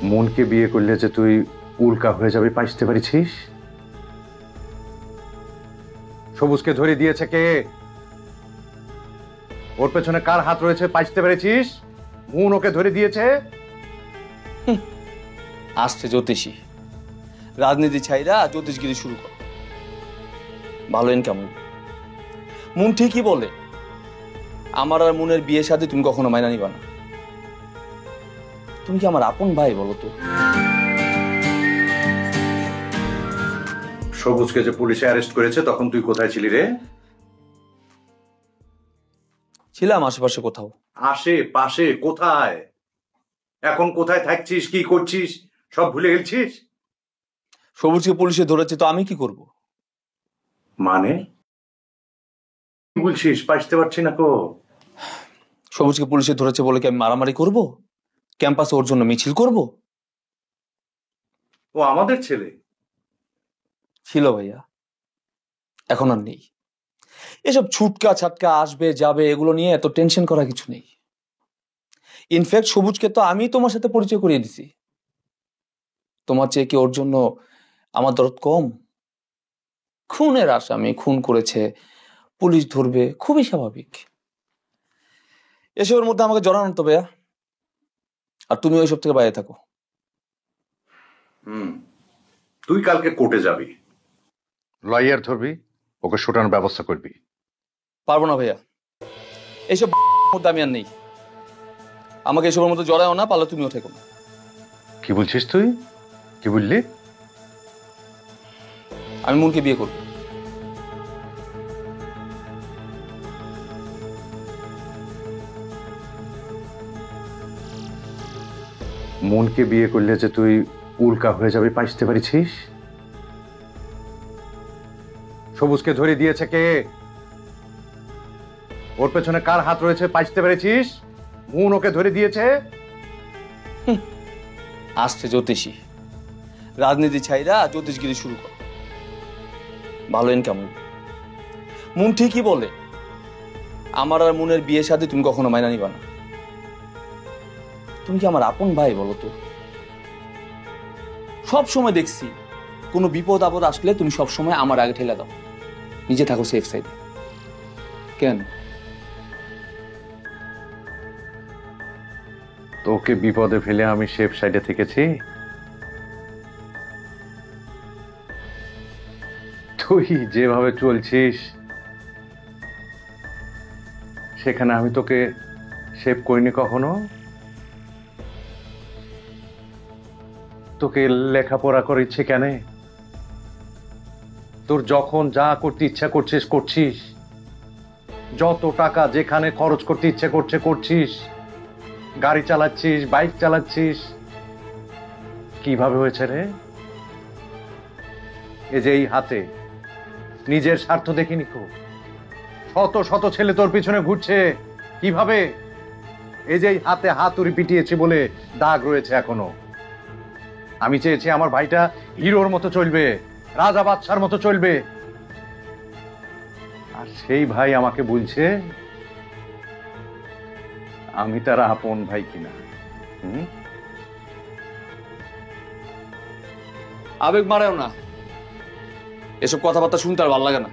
মনকে বিয়ে করলে যে তুই উল্কা হয়ে যাবে পাইতে পারিছিস? সবুজকে ধরে দিয়েছে কে? ওর পেছনে কার হাত রয়েছে পাইতে পেরেছিস? মন ওকে ধরে দিয়েছে। আসছে জ্যোতিষী, রাজনীতি ছাইরা জ্যোতিষগিরি শুরু কর, ভালো ইনকাম। মন ঠিকই বলে, আমার আর মনের বিয়ে শাদী তুমি কখনো মাইনা নিবা না। তুমি কি আমার আপন ভাই বলো তো? সবুজকে যে পুলিশে অ্যারেস্ট করেছে তখন তুই কোথায় ছিলি রে? ছিলাম আশেপাশে কোথাও। আশেপাশে কোথায়? এখন কোথায় থাকছিস, কি করছিস সব ভুলে গেছিস? সবুজকে পুলিশে ধরেছে তো আমি কি করব? মানে কি বলছিস? পাইতে পারছি না কো। সবুজকে পুলিশে ধরেছে বলে কি আমি মারামারি করব? ক্যাম্পাসে ওর জন্য মিছিল করব? ও আমাদের ছেলে ছিল ভাইয়া, এখন আর নেই। এসব ছুটকা ছাটকা আসবে যাবে এগুলো নিয়ে এত টেনশন করা কিছু নেই। ইনফ্যাক্ট সবুজকে তো আমি তোমার সাথে পরিচয় করিয়ে দিছি। তোমার চেয়ে কি ওর জন্য আমার দরদ কম? খুনের আসামি, খুন করেছে, পুলিশ ধরবে, খুবই স্বাভাবিক। এসবের মধ্যে আমাকে জড়ানো তো ভাইয়া, আর তুমি ওইসব থেকে বাইরে থাকো। তুই কালকে কোর্টে যাবি, লয়ার ধরবি, ওকে শোটানোর ব্যবস্থা করবি। পারবো না ভাইয়া, এইসব মধ্যে আমি আর নেই। আমাকে এসবের মধ্যে জড়ায়ও না, পারলে তুমিও থেকো না। কি বলছিস তুই? কি বললি? আমি মনকে বিয়ে করবো। মনকে বিয়ে করলে যে তুই উল্কা হয়ে যাবে পাইতে পারিছিস? সবুজকে ধরে দিয়েছে কে? ওর পেছনে কার হাত রয়েছে পাইতে পেরেছিস? মন ওকে ধরে দিয়েছে। আসছে জ্যোতিষী, রাজনীতি ছাইরা জ্যোতিষগিরি শুরু কর, ভালো ইনকাম। মন ঠিকই বলে, আমার আর মনের বিয়ে শাদী তুমি কখনো মাইনা নিবা না। তুমি কি আমার আপন ভাই বলো তো? সব সময় দেখছি কোনো বিপদ আপদ আসলে তুমি সব সময় আমার আগে ঠেলে দাও, নিজে থাকো সেফ সাইডে। কেন? তোকে বিপদে ফেলে আমি সেফ সাইডে থেকেছি? তুই যেভাবে চলছিস সেখানে আমি তোকে সেভ করিনি কখনো। তোকে লেখাপড়া করে ইচ্ছে কেন? তোর যখন যা করতে ইচ্ছা করছিস করছিস, যত টাকা যেখানে খরচ করতে ইচ্ছে করছে করছিস, গাড়ি চালাচ্ছিস, বাইক চালাচ্ছিস। কিভাবে হয়েছে রে? এই যে এই হাতে নিজের স্বার্থ দেখিনি খুব, শত শত ছেলে তোর পিছনে ঘুরছে। কিভাবে? এই যে এই হাতে হাতুড়ি পিটিয়েছি বলে দাগ রয়েছে এখনো। আমি চেয়েছি আমার ভাইটা হিরোর মতো চলবে, রাজা বাদশার মতো চলবে, আর সেই ভাই আমাকে বলছে আমি তার আপন ভাই কিনা। আবেগ মারেও না, এসব কথাবার্তা শুনতে আর ভালো লাগে না।